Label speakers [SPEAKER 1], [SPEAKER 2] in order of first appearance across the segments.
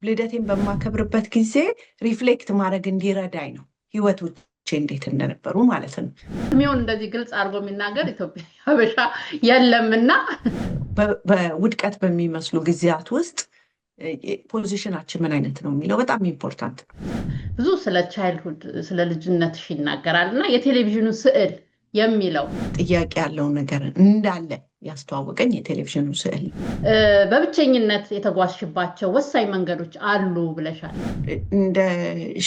[SPEAKER 1] ልደቴን በማከብርበት ጊዜ ሪፍሌክት ማድረግ እንዲረዳኝ ነው ህይወቶቼ እንዴት እንደነበሩ ማለት ነው።
[SPEAKER 2] ሚውን እንደዚህ ግልጽ አድርጎ የሚናገር ኢትዮጵያ ሀበሻ የለምና
[SPEAKER 1] በውድቀት በሚመስሉ ጊዜያት ውስጥ ፖዚሽናችን ምን አይነት ነው የሚለው በጣም ኢምፖርታንት ነው።
[SPEAKER 2] ብዙ ስለ ቻይልድሁድ ስለ ልጅነትሽ ይናገራል እና የቴሌቪዥኑ ስዕል የሚለው
[SPEAKER 1] ጥያቄ ያለው ነገር እንዳለ ያስተዋወቀኝ የቴሌቪዥኑ ስዕል።
[SPEAKER 2] በብቸኝነት የተጓዝሽባቸው ወሳኝ መንገዶች አሉ ብለሻል።
[SPEAKER 1] እንደ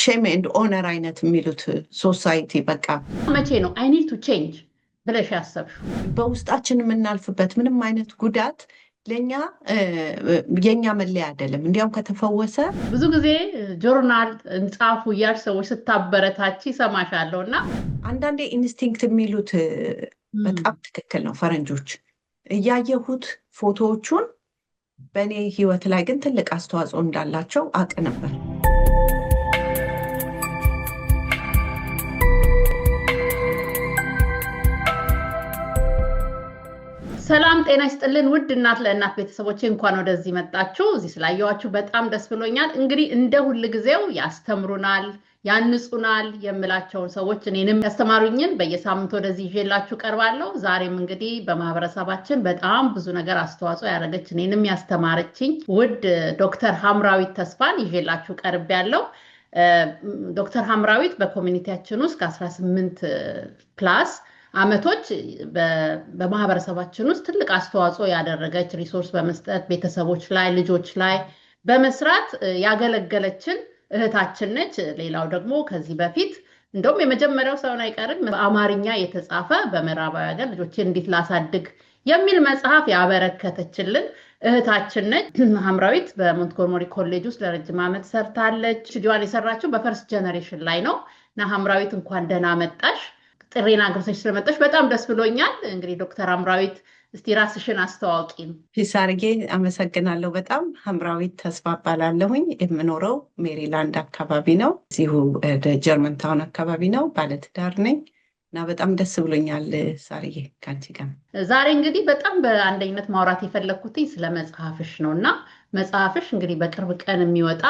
[SPEAKER 1] ሼም ኤንድ ኦነር አይነት የሚሉት ሶሳይቲ በቃ
[SPEAKER 2] መቼ ነው አይ ኒድ ቱ ቼንጅ ብለሽ ያሰብሽው?
[SPEAKER 1] በውስጣችን የምናልፍበት ምንም አይነት ጉዳት ለኛ የኛ መለያ አይደለም። እንዲያውም ከተፈወሰ
[SPEAKER 2] ብዙ ጊዜ ጆርናል እንጻፉ እያልሽ ሰዎች ስታበረታች ይሰማሻለሁ እና
[SPEAKER 1] አንዳንዴ ኢንስቲንክት የሚሉት በጣም ትክክል ነው። ፈረንጆች እያየሁት ፎቶዎቹን በእኔ ህይወት ላይ ግን ትልቅ አስተዋጽኦ እንዳላቸው አውቅ ነበር።
[SPEAKER 2] ሰላም ጤና ይስጥልን ውድ እናት ለእናት ቤተሰቦቼ፣ እንኳን ወደዚህ መጣችሁ። እዚህ ስላየዋችሁ በጣም ደስ ብሎኛል። እንግዲህ እንደ ሁል ጊዜው ያስተምሩናል፣ ያንጹናል የምላቸውን ሰዎች እኔንም ያስተማሩኝን በየሳምንቱ ወደዚህ ይዤላችሁ ቀርባለሁ። ዛሬም እንግዲህ በማህበረሰባችን በጣም ብዙ ነገር አስተዋጽኦ ያደረገች እኔንም ያስተማረችኝ ውድ ዶክተር ሐምራዊት ተስፋን ይዤላችሁ ቀርቤያለሁ። ዶክተር ሐምራዊት በኮሚኒቲያችን ውስጥ ከ18 ፕላስ አመቶች በማህበረሰባችን ውስጥ ትልቅ አስተዋጽኦ ያደረገች ሪሶርስ በመስጠት ቤተሰቦች ላይ ልጆች ላይ በመስራት ያገለገለችን እህታችን ነች። ሌላው ደግሞ ከዚህ በፊት እንደውም የመጀመሪያው ሰውን አይቀርም በአማርኛ የተጻፈ በምዕራባዊ ሀገር ልጆችን እንዴት ላሳድግ የሚል መጽሐፍ ያበረከተችልን እህታችን ነች። ሐምራዊት በሞንትጎመሪ ኮሌጅ ውስጥ ለረጅም ዓመት ሰርታለች። ቪዲዮዋን የሰራችው በፈርስት ጀነሬሽን ላይ ነው እና ሐምራዊት እንኳን ደህና መጣሽ። ጥሬና አግርሰሽ ስለመጣሽ በጣም ደስ ብሎኛል። እንግዲህ ዶክተር ሐምራዊት እስቲ ራስሽን አስተዋውቂን።
[SPEAKER 1] ፒሳርጌ አመሰግናለሁ። በጣም ሐምራዊት ተስፋ እባላለሁኝ። የምኖረው ሜሪላንድ አካባቢ ነው፣ እዚሁ ጀርመን ታውን አካባቢ ነው። ባለትዳር ነኝ እና በጣም ደስ ብሎኛል ሳርዬ ከአንቺ ጋር
[SPEAKER 2] ዛሬ እንግዲህ በጣም በአንደኝነት ማውራት የፈለግኩት ስለ መጽሐፍሽ ነው እና መጽሐፍሽ እንግዲህ በቅርብ ቀን የሚወጣ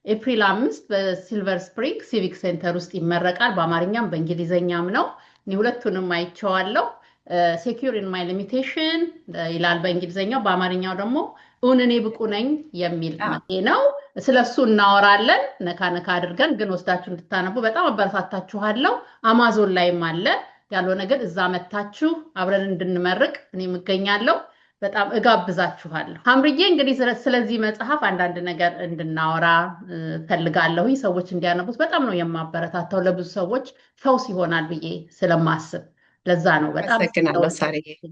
[SPEAKER 2] ኤፕሪል 5 በሲልቨር ስፕሪንግ ሲቪክ ሴንተር ውስጥ ይመረቃል። በአማርኛም በእንግሊዘኛም ነው። እኔ ሁለቱንም አይቼዋለሁ። ሴኪዩር ኢን ማይ ሊሚቴሽን ይላል በእንግሊዘኛው፣ በአማርኛው ደግሞ እውን እኔ ብቁ ነኝ የሚል ነው። ስለሱ እናወራለን ነካ ነካ አድርገን፣ ግን ወስዳችሁ እንድታነቡ በጣም አበረታታችኋለሁ። አማዞን ላይም አለ። ያለው ነገር እዛ መታችሁ አብረን እንድንመርቅ እኔም እገኛለሁ። በጣም እጋብዛችኋለሁ። ሐምርዬ እንግዲህ ስለዚህ መጽሐፍ አንዳንድ ነገር እንድናወራ ፈልጋለሁ። ሰዎች እንዲያነቡት በጣም ነው የማበረታታው። ለብዙ ሰዎች ፈውስ ይሆናል ብዬ ስለማስብ ለዛ ነው በጣም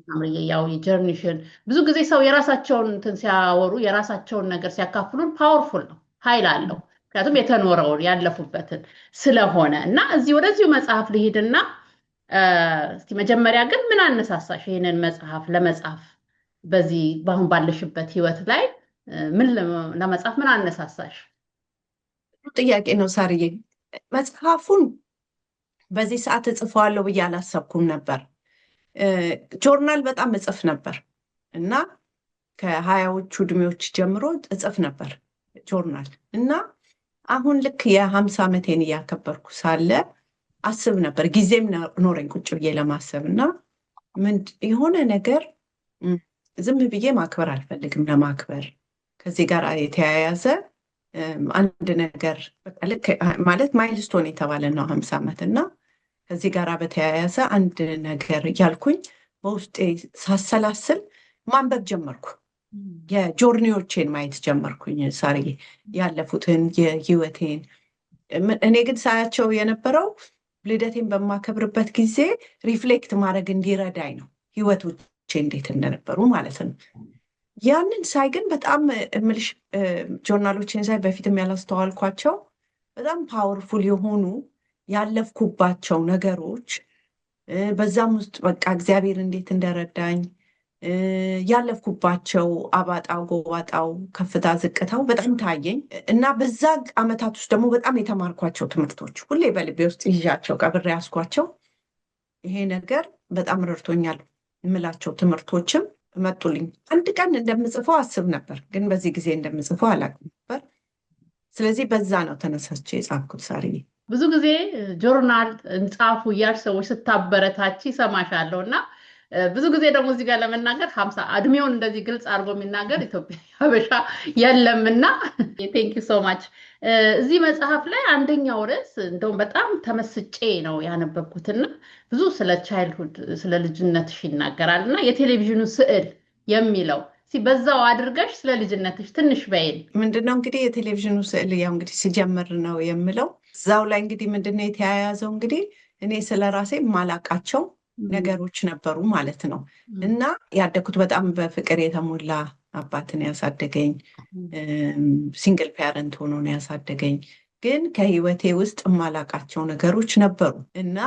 [SPEAKER 2] ሐምርዬ። ያው የጀርኒሽን ብዙ ጊዜ ሰው የራሳቸውን እንትን ሲያወሩ የራሳቸውን ነገር ሲያካፍሉን ፓወርፉል ነው፣ ኃይል አለው። ምክንያቱም የተኖረውን ያለፉበትን ስለሆነ እና ወደዚሁ መጽሐፍ ልሂድና እስቲ መጀመሪያ ግን ምን አነሳሳሽ ይሄንን መጽሐፍ ለመጻፍ? በዚህ በአሁን ባለሽበት ህይወት ላይ ምን ለመጻፍ ምን አነሳሳሽ?
[SPEAKER 1] ጥያቄ ነው ሳርዬ። መጽሐፉን በዚህ ሰዓት እጽፈዋለሁ ብዬ አላሰብኩም ነበር። ጆርናል በጣም እጽፍ ነበር እና ከ20ዎቹ እድሜዎች ጀምሮ እጽፍ ነበር ጆርናል እና አሁን ልክ የ50 ዓመቴን እያከበርኩ ሳለ አስብ ነበር። ጊዜም ኖረኝ ቁጭ ብዬ ለማሰብ እና የሆነ ነገር ዝም ብዬ ማክበር አልፈልግም። ለማክበር ከዚህ ጋር የተያያዘ አንድ ነገር ልክ ማለት ማይልስቶን የተባለ ነው 50 ዓመት እና ከዚህ ጋር በተያያዘ አንድ ነገር እያልኩኝ በውስጤ ሳሰላስል ማንበብ ጀመርኩ። የጆርኒዎቼን ማየት ጀመርኩኝ ሳርዬ፣ ያለፉትን የህይወቴን። እኔ ግን ሳያቸው የነበረው ልደቴን በማከብርበት ጊዜ ሪፍሌክት ማድረግ እንዲረዳኝ ነው ህይወቶች እንዴት እንደነበሩ ማለት ነው። ያንን ሳይ ግን በጣም እምልሽ ጆርናሎችን ሳይ በፊትም ያላስተዋልኳቸው በጣም ፓወርፉል የሆኑ ያለፍኩባቸው ነገሮች፣ በዛም ውስጥ በቃ እግዚአብሔር እንዴት እንደረዳኝ ያለፍኩባቸው አባጣው ጎባጣው ከፍታ ዝቅታው በጣም ታየኝ እና በዛ አመታት ውስጥ ደግሞ በጣም የተማርኳቸው ትምህርቶች ሁሌ በልቤ ውስጥ ይዣቸው ቀብሬ ያስኳቸው ይሄ ነገር በጣም ረድቶኛል የምላቸው ትምህርቶችም መጡልኝ። አንድ ቀን እንደምጽፈው አስብ ነበር፣ ግን በዚህ ጊዜ እንደምጽፈው አላውቅም። ስለዚህ በዛ ነው ተነሳቼ የጻፍኩት ሳርዬ።
[SPEAKER 2] ብዙ ጊዜ ጆርናል እንጻፉ እያልሽ ሰዎች ስታበረታች ይሰማሻለሁ እና ብዙ ጊዜ ደግሞ እዚህ ጋር ለመናገር 50 እድሜውን እንደዚህ ግልጽ አድርጎ የሚናገር ኢትዮጵያ ሀበሻ የለምና ቴንክ ዩ ሶ ማች። እዚህ መጽሐፍ ላይ አንደኛው ርዕስ እንደውም በጣም ተመስጬ ነው ያነበብኩትና ብዙ ስለ ቻይልድሁድ ስለ ልጅነትሽ ይናገራል እና የቴሌቪዥኑ ስዕል የሚለው በዛው አድርገሽ ስለ ልጅነትሽ ትንሽ በይን።
[SPEAKER 1] ምንድነው እንግዲህ የቴሌቪዥኑ ስዕል ያው እንግዲህ ሲጀምር ነው የምለው። እዛው ላይ እንግዲህ ምንድነው የተያያዘው እንግዲህ እኔ ስለ ራሴ ማላቃቸው ነገሮች ነበሩ ማለት ነው። እና ያደግኩት በጣም በፍቅር የተሞላ አባትን ያሳደገኝ ሲንግል ፓረንት ሆኖ ነው ያሳደገኝ። ግን ከህይወቴ ውስጥ የማላቃቸው ነገሮች ነበሩ እና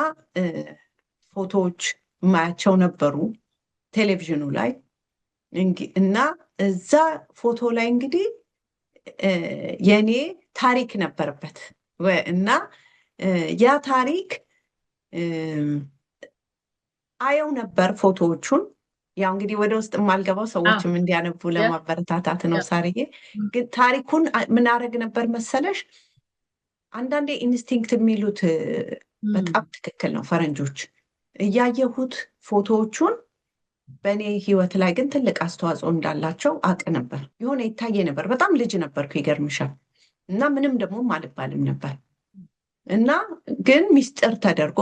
[SPEAKER 1] ፎቶዎች የማያቸው ነበሩ ቴሌቪዥኑ ላይ እና እዛ ፎቶ ላይ እንግዲህ የኔ ታሪክ ነበረበት እና ያ ታሪክ አየው ነበር ፎቶዎቹን። ያው እንግዲህ ወደ ውስጥ የማልገባው ሰዎችም እንዲያነቡ ለማበረታታት ነው ሳርዬ። ግን ታሪኩን ምን አደረግ ነበር መሰለሽ፣ አንዳንዴ ኢንስቲንክት የሚሉት በጣም ትክክል ነው ፈረንጆች። እያየሁት ፎቶዎቹን በእኔ ህይወት ላይ ግን ትልቅ አስተዋጽኦ እንዳላቸው አቅ ነበር። የሆነ ይታየ ነበር። በጣም ልጅ ነበርኩ ይገርምሻል። እና ምንም ደግሞ አልባልም ነበር እና ግን ሚስጥር ተደርጎ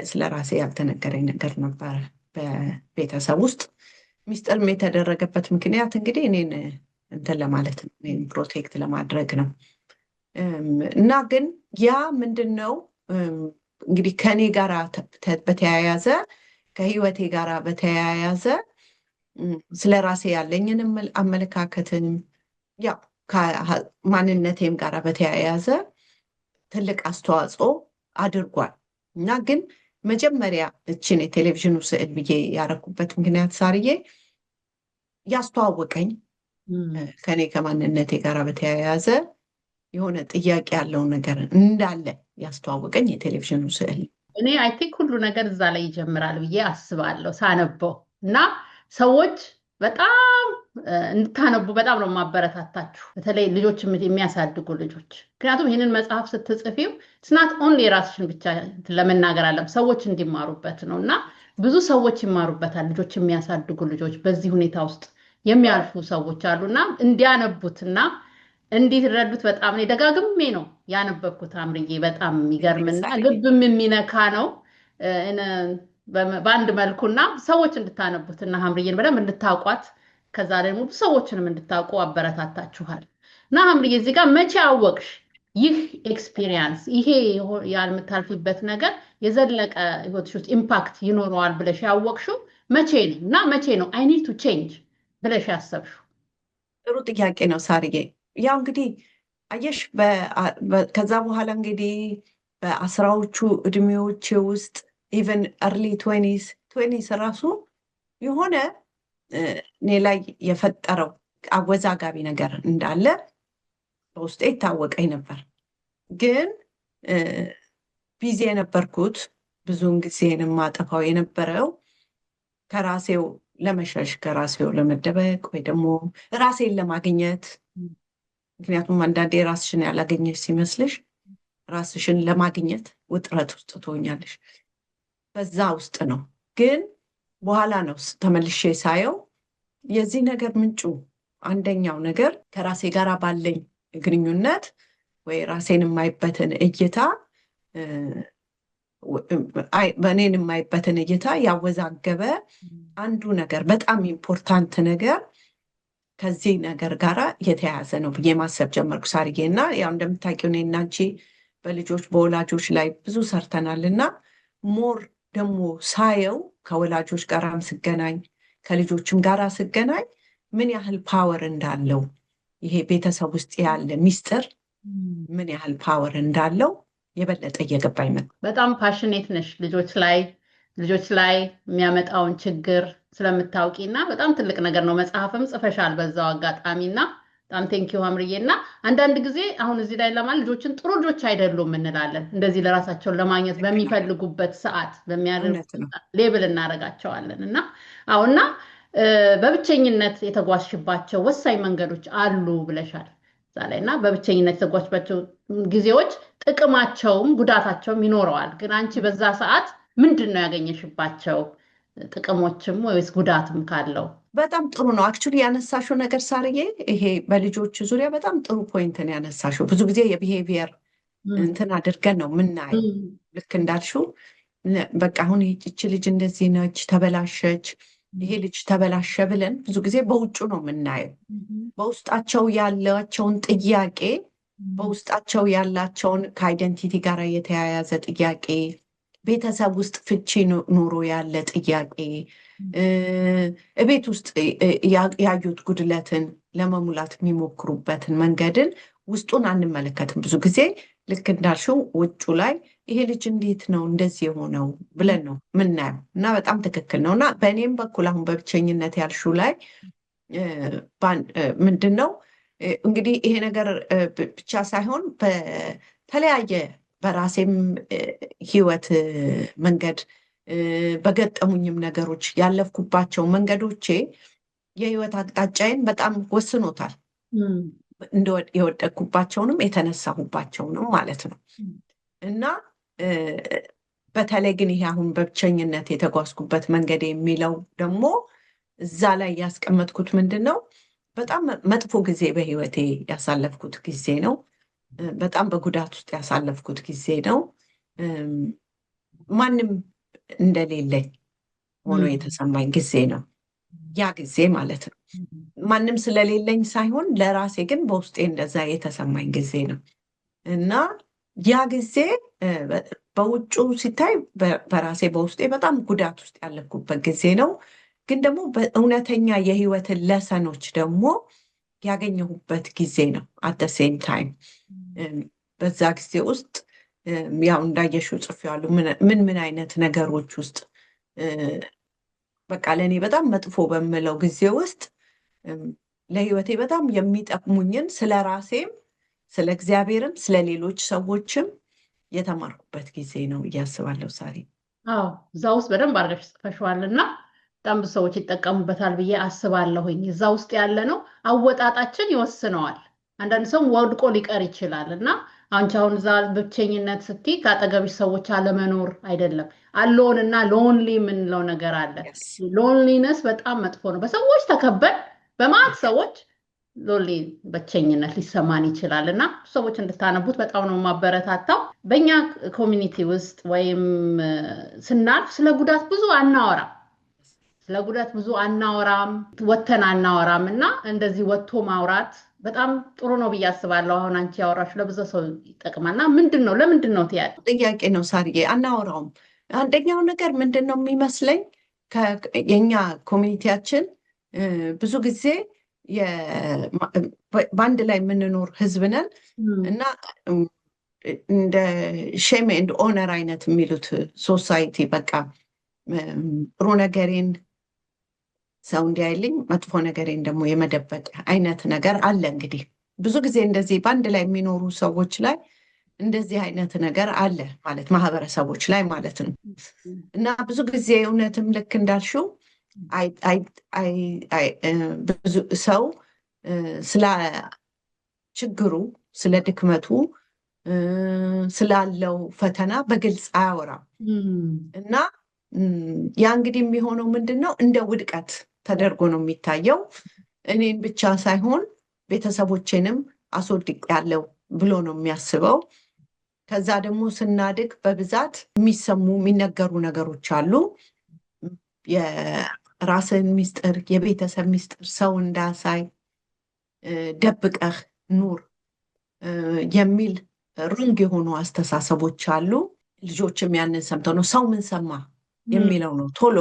[SPEAKER 1] ስለ ራሴ ያልተነገረኝ ነገር ነበረ በቤተሰብ ውስጥ። ሚስጥርም የተደረገበት ምክንያት እንግዲህ እኔን እንትን ለማለት ነው፣ እኔን ፕሮቴክት ለማድረግ ነው። እና ግን ያ ምንድን ነው እንግዲህ ከኔ ጋር በተያያዘ ከህይወቴ ጋር በተያያዘ ስለ ራሴ ያለኝን አመለካከትን ያው ከማንነቴም ጋር በተያያዘ ትልቅ አስተዋጽኦ አድርጓል። እና ግን መጀመሪያ እችን የቴሌቪዥኑ ስዕል ብዬ ያረኩበት ምክንያት ሳርዬ ያስተዋወቀኝ ከኔ ከማንነቴ ጋር በተያያዘ የሆነ ጥያቄ ያለው ነገር እንዳለ ያስተዋወቀኝ የቴሌቪዥኑ ስዕል።
[SPEAKER 2] እኔ አይ ቲንክ ሁሉ ነገር እዛ ላይ ይጀምራል ብዬ አስባለሁ ሳነበው። እና ሰዎች በጣም እንድታነቡ በጣም ነው የማበረታታችሁ፣ በተለይ ልጆች የሚያሳድጉ ልጆች። ምክንያቱም ይህንን መጽሐፍ ስትጽፊው ስናት ኦንሊ የራስሽን ብቻ ለመናገር አለም ሰዎች እንዲማሩበት ነው። እና ብዙ ሰዎች ይማሩበታል። ልጆች የሚያሳድጉ ልጆች በዚህ ሁኔታ ውስጥ የሚያልፉ ሰዎች አሉና እንዲያነቡትና እንዲረዱት በጣም እኔ ደጋግሜ ነው ያነበብኩት አምርዬ። በጣም የሚገርምና ልብም የሚነካ ነው በአንድ መልኩና ሰዎች እንድታነቡትና ሀምርዬን በደንብ እንድታውቋት ከዛ ደግሞ ሰዎችንም እንድታውቁ አበረታታችኋል። እና ሀምርዬ እዚህ ጋር መቼ አወቅሽ ይህ ኤክስፒሪየንስ ይሄ የምታልፊበት ነገር የዘለቀ ህይወትሽ ውስጥ ኢምፓክት ይኖረዋል ብለሽ ያወቅሽው መቼ ነው? እና መቼ ነው አይ ኒድ ቱ ቼንጅ ብለሽ ያሰብሽው?
[SPEAKER 1] ጥሩ ጥያቄ ነው ሳርዬ። ያው እንግዲህ አየሽ ከዛ በኋላ እንግዲህ በአስራዎቹ እድሜዎች ውስጥ ኢቨን እርሊ ትዌኒስ ራሱ የሆነ እኔ ላይ የፈጠረው አወዛጋቢ ነገር እንዳለ በውስጤ ይታወቀኝ ነበር። ግን ቢዚ የነበርኩት ብዙውን ጊዜን የማጠፋው የነበረው ከራሴው ለመሸሽ፣ ከራሴው ለመደበቅ ወይ ደግሞ ራሴን ለማግኘት። ምክንያቱም አንዳንዴ ራስሽን ያላገኘሽ ሲመስልሽ ራስሽን ለማግኘት ውጥረት ውስጥ ትሆኛለሽ። በዛ ውስጥ ነው። ግን በኋላ ነው ተመልሼ ሳየው የዚህ ነገር ምንጩ አንደኛው ነገር ከራሴ ጋር ባለኝ ግንኙነት ወይ ራሴን የማይበትን እይታ በእኔን የማይበትን እይታ ያወዛገበ አንዱ ነገር በጣም ኢምፖርታንት ነገር ከዚህ ነገር ጋር የተያያዘ ነው ብዬ ማሰብ ጀመርኩ ሳርዬ። እና ያው እንደምታውቂው እኔና አንቺ በልጆች በወላጆች ላይ ብዙ ሰርተናል። እና ሞር ደግሞ ሳየው ከወላጆች ጋራም ስገናኝ ከልጆችም ጋር ስገናኝ ምን ያህል ፓወር እንዳለው ይሄ ቤተሰብ ውስጥ ያለ ሚስጥር ምን ያህል ፓወር እንዳለው የበለጠ እየገባኝ መጣ።
[SPEAKER 2] በጣም ፓሽኔት ነሽ ልጆች ላይ የሚያመጣውን ችግር ስለምታውቂና በጣም ትልቅ ነገር ነው። መጽሐፍም ጽፈሻል በዛው አጋጣሚና በጣም ቴንኪው ሀምርዬ። እና አንዳንድ ጊዜ አሁን እዚህ ላይ ለማለት ልጆችን ጥሩ ልጆች አይደሉም እንላለን። እንደዚህ ለራሳቸውን ለማግኘት በሚፈልጉበት ሰዓት በሚያደርጉት ሌብል እናደርጋቸዋለን። እና አሁንና በብቸኝነት የተጓዝሽባቸው ወሳኝ መንገዶች አሉ ብለሻል። እዛ ላይ እና በብቸኝነት የተጓዝባቸው ጊዜዎች ጥቅማቸውም ጉዳታቸውም ይኖረዋል። ግን አንቺ በዛ ሰዓት ምንድን ነው ያገኘሽባቸው ጥቅሞችም ወይስ ጉዳትም ካለው?
[SPEAKER 1] በጣም ጥሩ ነው አክቹሊ ያነሳሽው ነገር ሳርዬ። ይሄ በልጆች ዙሪያ በጣም ጥሩ ፖይንትን ያነሳሽው። ብዙ ጊዜ የቢሄቪየር እንትን አድርገን ነው ምናየው። ልክ እንዳልሽው በቃ አሁን ይቺ ልጅ እንደዚህ ነች፣ ተበላሸች፣ ይሄ ልጅ ተበላሸ ብለን ብዙ ጊዜ በውጩ ነው የምናየው። በውስጣቸው ያላቸውን ጥያቄ፣ በውስጣቸው ያላቸውን ከአይደንቲቲ ጋር የተያያዘ ጥያቄ፣ ቤተሰብ ውስጥ ፍቺ ኑሮ ያለ ጥያቄ፣ ቤት ውስጥ ያዩት ጉድለትን ለመሙላት የሚሞክሩበትን መንገድን ውስጡን አንመለከትም። ብዙ ጊዜ ልክ እንዳልሽው ውጩ ላይ ይሄ ልጅ እንዴት ነው እንደዚህ የሆነው ብለን ነው ምናየው እና በጣም ትክክል ነው። እና በእኔም በኩል አሁን በብቸኝነት ያልሽው ላይ ምንድን ነው እንግዲህ ይሄ ነገር ብቻ ሳይሆን በተለያየ በራሴም ህይወት መንገድ በገጠሙኝም ነገሮች ያለፍኩባቸው መንገዶቼ የህይወት አቅጣጫዬን በጣም ወስኖታል። የወደቅኩባቸውንም የተነሳሁባቸውንም ማለት ነው። እና በተለይ ግን ይሄ አሁን በብቸኝነት የተጓዝኩበት መንገድ የሚለው ደግሞ እዛ ላይ ያስቀመጥኩት ምንድን ነው በጣም መጥፎ ጊዜ በህይወቴ ያሳለፍኩት ጊዜ ነው። በጣም በጉዳት ውስጥ ያሳለፍኩት ጊዜ ነው። ማንም እንደሌለኝ ሆኖ የተሰማኝ ጊዜ ነው ያ ጊዜ ማለት ነው። ማንም ስለሌለኝ ሳይሆን ለራሴ ግን በውስጤ እንደዛ የተሰማኝ ጊዜ ነው። እና ያ ጊዜ በውጩ ሲታይ በራሴ በውስጤ በጣም ጉዳት ውስጥ ያለፍኩበት ጊዜ ነው። ግን ደግሞ በእውነተኛ የህይወትን ለሰኖች ደግሞ ያገኘሁበት ጊዜ ነው። አት ሴም ታይም በዛ ጊዜ ውስጥ ያው እንዳየሽው ጽፌዋለሁ ምን አይነት ነገሮች ውስጥ በቃ ለእኔ በጣም መጥፎ በምለው ጊዜ ውስጥ ለህይወቴ በጣም የሚጠቅሙኝን ስለ ራሴም ስለ እግዚአብሔርም ስለ ሌሎች ሰዎችም የተማርኩበት ጊዜ ነው እያስባለሁ። ሳሪ
[SPEAKER 2] አዎ እዛ ውስጥ በደንብ አድርገሽ ጽፈሽዋል እና በጣም ብዙ ሰዎች ይጠቀሙበታል ብዬ አስባለሁኝ። እዛ ውስጥ ያለ ነው አወጣጣችን ይወስነዋል። አንዳንድ ሰው ወድቆ ሊቀር ይችላል እና አንቺ አሁን እዛ ብቸኝነት ስትይ ከአጠገብሽ ሰዎች አለመኖር አይደለም አሎን እና ሎንሊ የምንለው ነገር አለ። ሎንሊነስ በጣም መጥፎ ነው። በሰዎች ተከበን በማት ሰዎች ሎንሊ ብቸኝነት ሊሰማን ይችላል እና ሰዎች እንድታነቡት በጣም ነው ማበረታታው። በእኛ ኮሚኒቲ ውስጥ ወይም ስናልፍ ስለ ጉዳት ብዙ አናወራም። ስለ ጉዳት ብዙ አናወራም፣ ወተን አናወራም እና እንደዚህ ወጥቶ ማውራት በጣም ጥሩ ነው ብዬ አስባለሁ። አሁን አንቺ ያወራሽ ለብዙ ሰው ይጠቅማልና ምንድን ነው ለምንድን ነው ትያለሽ?
[SPEAKER 1] ጥያቄ ነው ሳርዬ። አናወራውም። አንደኛው ነገር ምንድን ነው የሚመስለኝ የኛ ኮሚኒቲያችን ብዙ ጊዜ በአንድ ላይ የምንኖር ህዝብ ነን እና እንደ ሼም ኤንድ ኦነር አይነት የሚሉት ሶሳይቲ በቃ ጥሩ ነገሬን ሰው እንዲያይልኝ መጥፎ ነገሬን ደግሞ የመደበቅ አይነት ነገር አለ። እንግዲህ ብዙ ጊዜ እንደዚህ በአንድ ላይ የሚኖሩ ሰዎች ላይ እንደዚህ አይነት ነገር አለ ማለት ማህበረሰቦች ላይ ማለት ነው። እና ብዙ ጊዜ እውነትም ልክ እንዳልሽው ብዙ ሰው ስለ ችግሩ ስለ ድክመቱ ስላለው ፈተና በግልጽ አያወራም እና ያ እንግዲህ የሚሆነው ምንድን ነው እንደ ውድቀት ተደርጎ ነው የሚታየው። እኔን ብቻ ሳይሆን ቤተሰቦቼንም አስወድቄያለሁ ብሎ ነው የሚያስበው። ከዛ ደግሞ ስናድግ በብዛት የሚሰሙ የሚነገሩ ነገሮች አሉ። የራስን ሚስጥር የቤተሰብ ሚስጥር ሰው እንዳሳይ ደብቀህ ኑር የሚል ሩንግ የሆኑ አስተሳሰቦች አሉ። ልጆችም ያንን ሰምተው ነው ሰው ምን ሰማ የሚለው ነው ቶሎ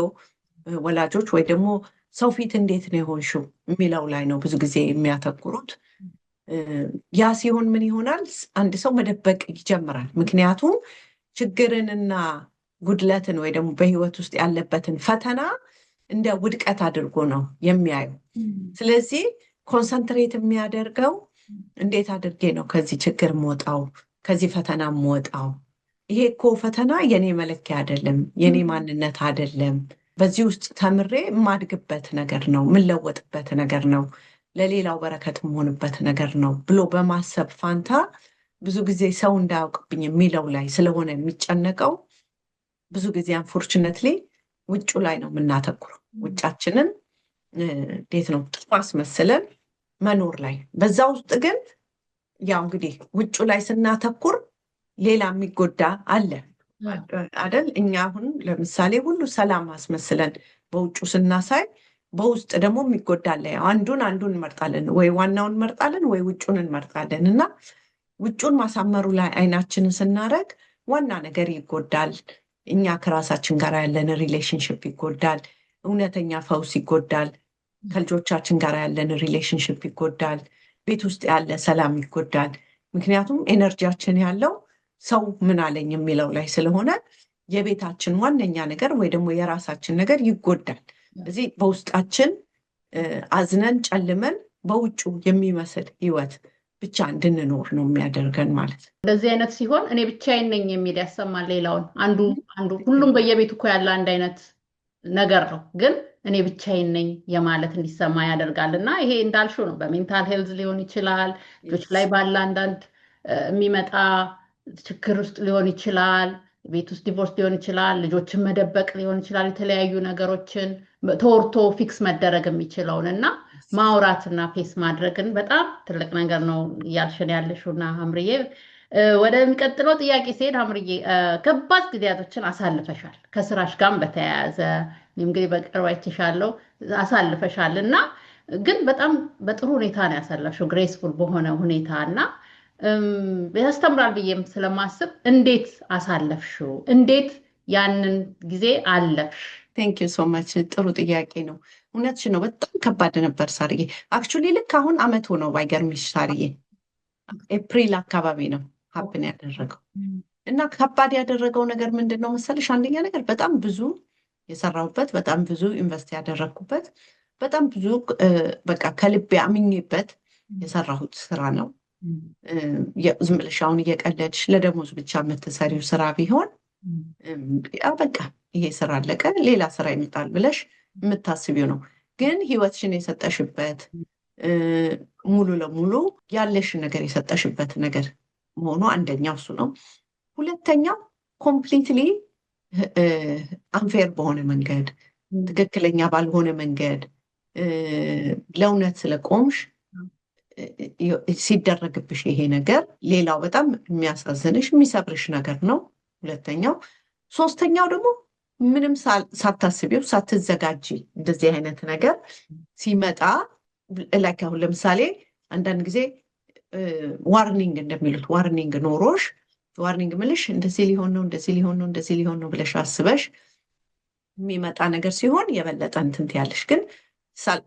[SPEAKER 1] ወላጆች ወይ ደግሞ ሰው ፊት እንዴት ነው የሆንሽው የሚለው ላይ ነው ብዙ ጊዜ የሚያተኩሩት። ያ ሲሆን ምን ይሆናል? አንድ ሰው መደበቅ ይጀምራል። ምክንያቱም ችግርንና ጉድለትን ወይ ደግሞ በህይወት ውስጥ ያለበትን ፈተና እንደ ውድቀት አድርጎ ነው የሚያዩ። ስለዚህ ኮንሰንትሬት የሚያደርገው እንዴት አድርጌ ነው ከዚህ ችግር የምወጣው ከዚህ ፈተና የምወጣው? ይሄ እኮ ፈተና የኔ መለኪያ አይደለም፣ የኔ ማንነት አይደለም። በዚህ ውስጥ ተምሬ የማድግበት ነገር ነው፣ የምለወጥበት ነገር ነው ለሌላው በረከት የምሆንበት ነገር ነው ብሎ በማሰብ ፋንታ ብዙ ጊዜ ሰው እንዳያውቅብኝ የሚለው ላይ ስለሆነ የሚጨነቀው ብዙ ጊዜ አንፎርችነትሊ ውጩ ላይ ነው የምናተኩረው። ውጫችንን እንዴት ነው ጥሩ አስመስለን መኖር ላይ። በዛ ውስጥ ግን ያው እንግዲህ ውጩ ላይ ስናተኩር ሌላ የሚጎዳ አለ አይደል? እኛ አሁን ለምሳሌ ሁሉ ሰላም አስመስለን በውጩ ስናሳይ በውስጥ ደግሞ የሚጎዳ አለ። ያው አንዱን እንመርጣለን፣ ወይ ዋናውን እንመርጣለን ወይ ውጩን እንመርጣለን። እና ውጩን ማሳመሩ ላይ አይናችንን ስናረግ ዋና ነገር ይጎዳል። እኛ ከራሳችን ጋር ያለን ሪሌሽንሽፕ ይጎዳል። እውነተኛ ፈውስ ይጎዳል። ከልጆቻችን ጋር ያለን ሪሌሽንሽፕ ይጎዳል። ቤት ውስጥ ያለ ሰላም ይጎዳል። ምክንያቱም ኤነርጂያችን ያለው ሰው ምን አለኝ የሚለው ላይ ስለሆነ የቤታችን ዋነኛ ነገር ወይ ደግሞ የራሳችን ነገር ይጎዳል። እዚህ በውስጣችን አዝነን ጨልመን በውጩ የሚመስል ህይወት ብቻ እንድንኖር ነው የሚያደርገን ማለት ነው።
[SPEAKER 2] እንደዚህ አይነት ሲሆን እኔ ብቻዬን ነኝ የሚል ያሰማል ሌላውን። አንዱ ሁሉም በየቤቱ እኮ ያለ አንድ አይነት ነገር ነው፣ ግን እኔ ብቻዬን ነኝ የማለት እንዲሰማ ያደርጋል። እና ይሄ እንዳልሽው ነው፣ በሜንታል ሄልዝ ሊሆን ይችላል፣ ልጆች ላይ ባለ አንዳንድ የሚመጣ ችግር ውስጥ ሊሆን ይችላል፣ ቤት ውስጥ ዲቮርስ ሊሆን ይችላል፣ ልጆችን መደበቅ ሊሆን ይችላል። የተለያዩ ነገሮችን ተወርቶ ፊክስ መደረግ የሚችለውን እና ማውራትና ፌስ ማድረግን በጣም ትልቅ ነገር ነው እያልሽን ያለሽውና ሀምርዬ። ወደሚቀጥለው ጥያቄ ሲሄድ ሀምርዬ ከባድ ጊዜያቶችን አሳልፈሻል ከስራሽ ጋር በተያያዘ እንግዲህ በቅርብ አይቼሻለሁ አሳልፈሻል እና ግን በጣም በጥሩ ሁኔታ ነው ያሳለፍሽው፣ ግሬስፉል በሆነ ሁኔታ እና ያስተምራል ብዬም ስለማስብ እንዴት አሳለፍሽው? እንዴት ያንን ጊዜ አለፍሽ?
[SPEAKER 1] ቴንክ ዩ ሶ ማች። ጥሩ ጥያቄ ነው። እውነትሽ ነው። በጣም ከባድ ነበር ሳርዬ። አክቹሊ ልክ አሁን አመት ሆነው ባይገርምሽ ሳርዬ፣ ኤፕሪል አካባቢ ነው ሀፕን ያደረገው እና ከባድ ያደረገው ነገር ምንድን ነው መሰለሽ? አንደኛ ነገር በጣም ብዙ የሰራሁበት፣ በጣም ብዙ ኢንቨስት ያደረግኩበት፣ በጣም ብዙ በቃ ከልቤ አምኜበት የሰራሁት ስራ ነው። ዝም ብለሽ አሁን እየቀለድሽ ለደሞዝ ብቻ የምትሰሪው ስራ ቢሆን በቃ ይሄ ስራ አለቀ ሌላ ስራ ይመጣል ብለሽ የምታስቢው ነው። ግን ህይወትሽን የሰጠሽበት ሙሉ ለሙሉ ያለሽን ነገር የሰጠሽበት ነገር መሆኑ አንደኛው እሱ ነው። ሁለተኛው ኮምፕሊትሊ አንፌር በሆነ መንገድ፣ ትክክለኛ ባልሆነ መንገድ ለእውነት ስለቆምሽ ሲደረግብሽ ይሄ ነገር ሌላው በጣም የሚያሳዝንሽ የሚሰብርሽ ነገር ነው። ሁለተኛው። ሶስተኛው ደግሞ ምንም ሳታስቢው ሳትዘጋጂ እንደዚህ አይነት ነገር ሲመጣ ላይክ አሁን ለምሳሌ አንዳንድ ጊዜ ዋርኒንግ እንደሚሉት ዋርኒንግ ኖሮሽ ዋርኒንግ ምልሽ እንደዚህ ሊሆን ነው እንደዚህ ሊሆን ነው እንደዚህ ሊሆን ነው ብለሽ አስበሽ የሚመጣ ነገር ሲሆን የበለጠ እንትን ትያለሽ። ግን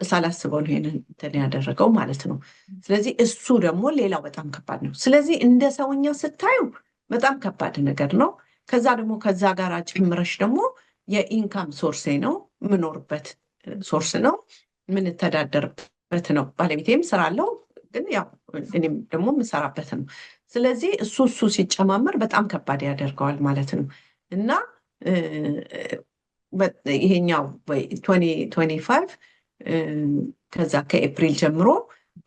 [SPEAKER 1] ሳላስበው ነው ይሄንን እንትን ያደረገው ማለት ነው። ስለዚህ እሱ ደግሞ ሌላው በጣም ከባድ ነው። ስለዚህ እንደ ሰውኛ ስታዩ በጣም ከባድ ነገር ነው። ከዛ ደግሞ ከዛ ጋር ጭምረሽ ደግሞ የኢንካም ሶርሴ ነው፣ የምኖርበት ሶርስ ነው፣ የምንተዳደርበት ነው። ባለቤቴም ስራ አለው፣ ግን ያው እኔም ደግሞ የምሰራበት ነው። ስለዚህ እሱ ሲጨማመር በጣም ከባድ ያደርገዋል ማለት ነው። እና ይሄኛው 2025 ከዛ ከኤፕሪል ጀምሮ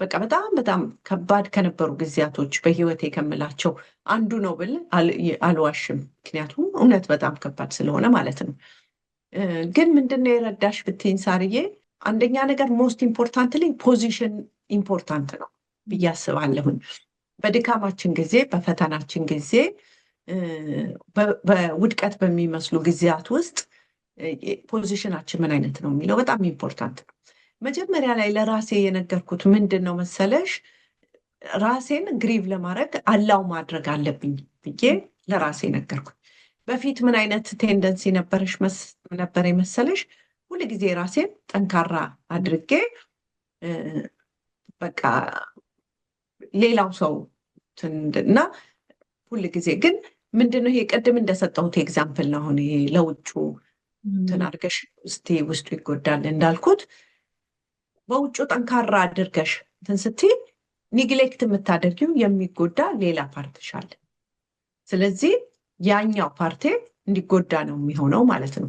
[SPEAKER 1] በቃ በጣም ከባድ ከነበሩ ጊዜያቶች በህይወቴ ከምላቸው አንዱ ነው ብል አልዋሽም። ምክንያቱም እውነት በጣም ከባድ ስለሆነ ማለት ነው። ግን ምንድነው የረዳሽ ብትይኝ ሳርዬ፣ አንደኛ ነገር ሞስት ኢምፖርታንትሊ ፖዚሽን ኢምፖርታንት ነው ብዬ አስባለሁኝ። በድካማችን ጊዜ፣ በፈተናችን ጊዜ፣ በውድቀት በሚመስሉ ጊዜያት ውስጥ ፖዚሽናችን ምን አይነት ነው የሚለው በጣም ኢምፖርታንት ነው። መጀመሪያ ላይ ለራሴ የነገርኩት ምንድን ነው መሰለሽ፣ ራሴን ግሪቭ ለማድረግ አላው ማድረግ አለብኝ ብዬ ለራሴ ነገርኩት። በፊት ምን አይነት ቴንደንሲ ነበር መሰለሽ፣ ሁል ጊዜ ራሴን ጠንካራ አድርጌ በቃ ሌላው ሰው እና ሁል ጊዜ ግን ምንድነው ይሄ ቅድም እንደሰጠሁት ኤግዛምፕል ነው። አሁን ይሄ ለውጩ ትናርገሽ ውስጡ ይጎዳል እንዳልኩት በውጩ ጠንካራ አድርገሽ እንትን ስትይ ኒግሌክት የምታደርጊው የሚጎዳ ሌላ ፓርትሽ አለ። ስለዚህ ያኛው ፓርቴ እንዲጎዳ ነው የሚሆነው ማለት ነው።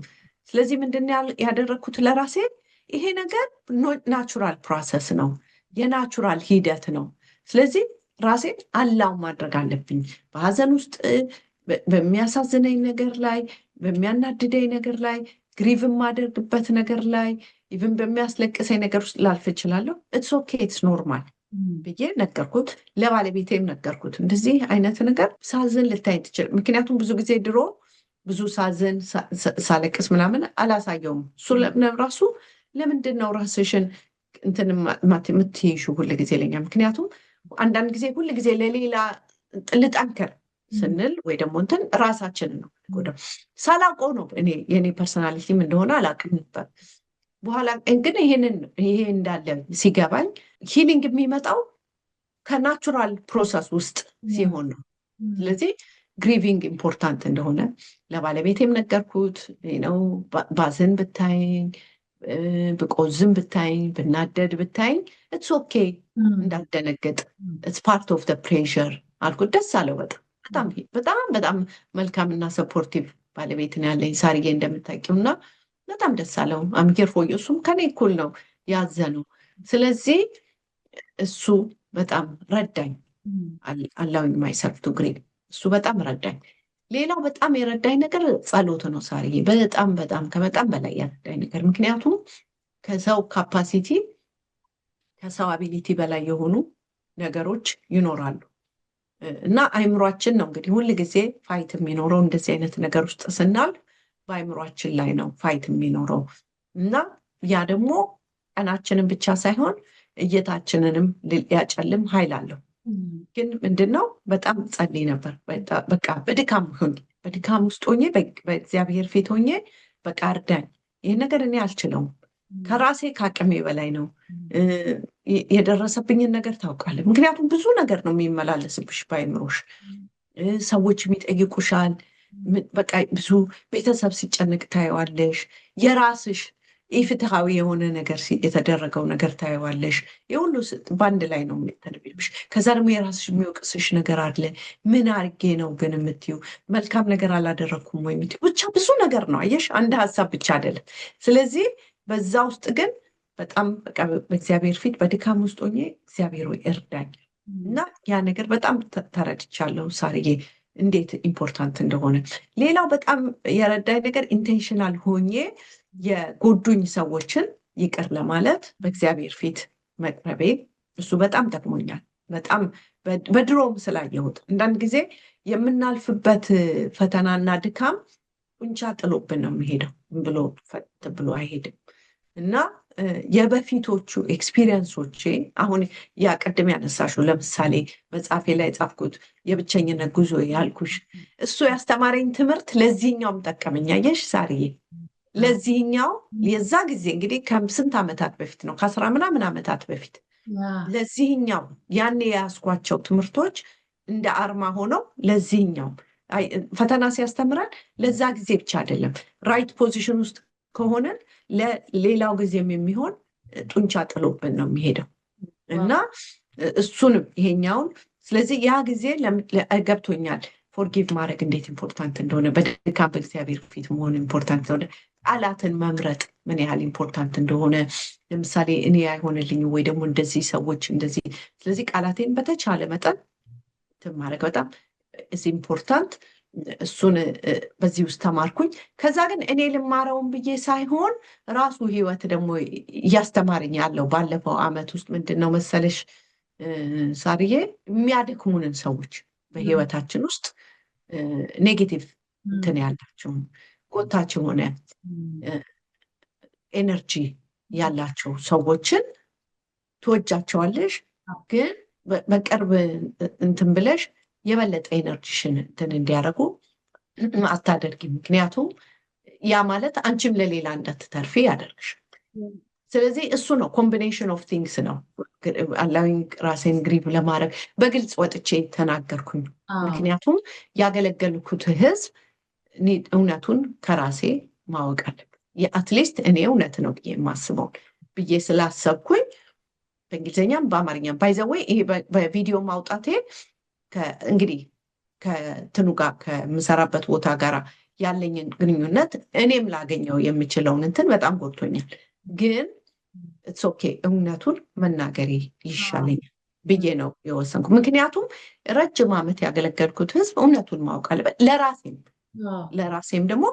[SPEAKER 1] ስለዚህ ምንድን ያደረግኩት ለራሴ ይሄ ነገር ናቹራል ፕሮሰስ ነው። የናቹራል ሂደት ነው። ስለዚህ ራሴን አላው ማድረግ አለብኝ። በሀዘን ውስጥ በሚያሳዝነኝ ነገር ላይ፣ በሚያናድደኝ ነገር ላይ፣ ግሪቭ የማደርግበት ነገር ላይ፣ ኢቭን በሚያስለቅሰኝ ነገር ውስጥ ላልፍ እችላለሁ። ኢትስ ኦኬ ኢትስ ኖርማል ብዬ ነገርኩት። ለባለቤቴም ነገርኩት። እንደዚህ አይነት ነገር ሳዝን ልታይ ትችል። ምክንያቱም ብዙ ጊዜ ድሮ ብዙ ሳዝን ሳለቅስ ምናምን አላሳየውም። እሱ ራሱ ለምንድን ነው ራስሽን እንትን የምትይሹ ሁል ጊዜ ይለኛል። ምክንያቱም አንዳንድ ጊዜ ሁል ጊዜ ለሌላ ልጠንክር ስንል ወይ ደግሞ እንትን ራሳችንን ነው ሳላውቀው ነው። የኔ ፐርሶናሊቲም እንደሆነ አላውቅም ነበር። በኋላ ግን ይሄ እንዳለ ሲገባኝ ሂሊንግ የሚመጣው ከናቹራል ፕሮሰስ ውስጥ ሲሆን ነው። ስለዚህ ግሪቪንግ ኢምፖርታንት እንደሆነ ለባለቤቴም ነገርኩት። ነው ባዝን ብታይኝ፣ ብቆዝም ብታይኝ፣ ብናደድ ብታይኝ ኢትስ ኦኬ እንዳትደነግጥ፣ ኢትስ ፓርት ኦፍ ፕሬሸር አልኩት። ደስ አለው በጣም በጣም በጣም መልካምና ሰፖርቲቭ ባለቤት ነው ያለኝ ሳርዬ እንደምታውቂው፣ እና በጣም ደስ አለው። አምጌር ፎይ እሱም ከኔ እኩል ነው ያዘነው። ስለዚህ እሱ በጣም ረዳኝ። አላውኝ ማይሰልፍ ቱ ግሪቭ እሱ በጣም ረዳኝ። ሌላው በጣም የረዳኝ ነገር ጸሎት ነው ሳርዬ። በጣም በጣም ከበጣም በላይ ያረዳኝ ነገር፣ ምክንያቱም ከሰው ካፓሲቲ ከሰው አቢሊቲ በላይ የሆኑ ነገሮች ይኖራሉ እና አይምሯችን ነው እንግዲህ ሁል ጊዜ ፋይት የሚኖረው። እንደዚህ አይነት ነገር ውስጥ ስናል በአይምሯችን ላይ ነው ፋይት የሚኖረው እና ያ ደግሞ ቀናችንን ብቻ ሳይሆን እይታችንንም ሊያጨልም ኃይል አለው። ግን ምንድነው በጣም ጸልይ ነበር። በቃ በድካም ውስጥ ሆኜ በእግዚአብሔር ፊት ሆኜ በቃ እርዳኝ፣ ይህን ነገር እኔ አልችለውም፣ ከራሴ ከአቅሜ በላይ ነው፣ የደረሰብኝን ነገር ታውቃለህ። ምክንያቱም ብዙ ነገር ነው የሚመላለስብሽ በአይምሮሽ፣ ሰዎች የሚጠይቁሻል። በቃ ብዙ ቤተሰብ ሲጨንቅ ታየዋለሽ፣ የራስሽ ኢፍትሃዊ የሆነ ነገር የተደረገው ነገር ታየዋለሽ። የሁሉ በአንድ ላይ ነው የሚተነብልብሽ። ከዛ ደግሞ የራስሽ የሚወቅስሽ ነገር አለ። ምን አርጌ ነው ግን የምትይው? መልካም ነገር አላደረግኩም ወይ የምትይው? ብቻ ብዙ ነገር ነው አየሽ፣ አንድ ሀሳብ ብቻ አይደለም። ስለዚህ በዛ ውስጥ ግን በጣም በቃ በእግዚአብሔር ፊት በድካም ውስጥ ሆኜ እግዚአብሔር ወይ እርዳኝ እና ያ ነገር በጣም ተረድቻለሁ ሳርዬ እንዴት ኢምፖርታንት እንደሆነ። ሌላው በጣም የረዳኝ ነገር ኢንቴንሽናል ሆኜ የጎዱኝ ሰዎችን ይቅር ለማለት በእግዚአብሔር ፊት መቅረቤ፣ እሱ በጣም ጠቅሞኛል። በጣም በድሮም ስላየሁት አንዳንድ ጊዜ የምናልፍበት ፈተናና ድካም ቁንቻ ጥሎብን ነው የሚሄደው፣ ብሎ ፈት ብሎ አይሄድም እና የበፊቶቹ ኤክስፒሪየንሶቼ አሁን ያቀድም ያነሳሽው ለምሳሌ መጽሐፌ ላይ ጻፍኩት የብቸኝነት ጉዞ ያልኩሽ፣ እሱ ያስተማረኝ ትምህርት ለዚህኛውም ጠቀመኝ። አየሽ ሳርዬ፣ ለዚህኛው የዛ ጊዜ እንግዲህ ከስንት ዓመታት በፊት ነው፣ ከ10 ምናምን ዓመታት በፊት ለዚህኛው ያኔ የያዝኳቸው ትምህርቶች እንደ አርማ ሆነው ለዚህኛው ፈተና ሲያስተምረን ለዛ ጊዜ ብቻ አይደለም፣ ራይት ፖዚሽን ውስጥ ከሆነን ለሌላው ጊዜም የሚሆን ጡንቻ ጥሎብን ነው የሚሄደው እና እሱንም ይሄኛውን። ስለዚህ ያ ጊዜ ገብቶኛል ፎርጊቭ ማድረግ እንዴት ኢምፖርታንት እንደሆነ፣ በድካም በእግዚአብሔር ፊት መሆን ኢምፖርታንት እንደሆነ፣ ቃላትን መምረጥ ምን ያህል ኢምፖርታንት እንደሆነ። ለምሳሌ እኔ አይሆንልኝ ወይ ደግሞ እንደዚህ ሰዎች እንደዚህ፣ ስለዚህ ቃላቴን በተቻለ መጠን ማድረግ በጣም ኢምፖርታንት። እሱን በዚህ ውስጥ ተማርኩኝ። ከዛ ግን እኔ ልማረውን ብዬ ሳይሆን ራሱ ህይወት ደግሞ እያስተማርኝ ያለው ባለፈው ዓመት ውስጥ ምንድን ነው መሰለሽ ሳርዬ፣ የሚያደክሙንን ሰዎች በህይወታችን ውስጥ ኔጌቲቭ እንትን ያላቸውን ጎታች የሆነ ኤነርጂ ያላቸው ሰዎችን ትወጃቸዋለሽ፣ ግን በቅርብ እንትን ብለሽ የበለጠ ኤነርጂሽን እንትን እንዲያደርጉ አታደርጊም። ምክንያቱም ያ ማለት አንቺም ለሌላ እንዳትተርፊ ያደርግሽ። ስለዚህ እሱ ነው ኮምቢኔሽን ኦፍ ቲንግስ ነው። አላዊን ራሴን ግሪቭ ለማድረግ በግልጽ ወጥቼ ተናገርኩኝ። ምክንያቱም ያገለገልኩት ህዝብ እውነቱን ከራሴ ማወቅ አለብን። የአትሊስት እኔ እውነት ነው ብዬ የማስበው ብዬ ስላሰብኩኝ በእንግሊዝኛም በአማርኛም ባይዘወይ ይሄ በቪዲዮ ማውጣቴ እንግዲህ ከትኑ ጋር ከምሰራበት ቦታ ጋር ያለኝን ግንኙነት እኔም ላገኘው የምችለውን እንትን በጣም ጎድቶኛል። ግን ኢትስ ኦኬ እውነቱን መናገሬ ይሻለኛል ብዬ ነው የወሰንኩ። ምክንያቱም ረጅም ዓመት ያገለገልኩት ህዝብ እውነቱን ማወቅ አለበት። ለራሴም ደግሞ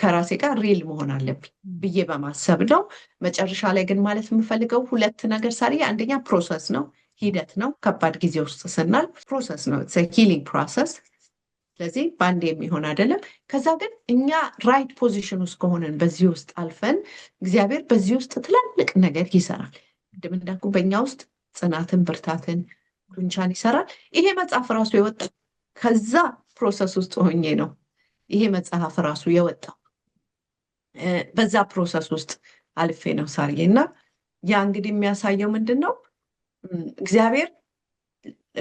[SPEAKER 1] ከራሴ ጋር ሪል መሆን አለብኝ ብዬ በማሰብ ነው። መጨረሻ ላይ ግን ማለት የምፈልገው ሁለት ነገር ሳሪ፣ አንደኛ ፕሮሰስ ነው፣ ሂደት ነው። ከባድ ጊዜ ውስጥ ስናል ፕሮሰስ ነው፣ ሂሊንግ ፕሮሰስ። ስለዚህ በአንድ የሚሆን አይደለም። ከዛ ግን እኛ ራይት ፖዚሽን ውስጥ ከሆነን በዚህ ውስጥ አልፈን እግዚአብሔር በዚህ ውስጥ ትላልቅ ነገር ይሰራል። ቅድም እንዳልኩ በእኛ ውስጥ ጽናትን፣ ብርታትን፣ ጡንቻን ይሰራል። ይሄ መጽሐፍ ራሱ የወጣው ከዛ ፕሮሰስ ውስጥ ሆኜ ነው። ይሄ መጽሐፍ ራሱ የወጣው በዛ ፕሮሰስ ውስጥ አልፌ ነው ሳርዬ። እና ያ እንግዲህ የሚያሳየው ምንድን ነው? እግዚአብሔር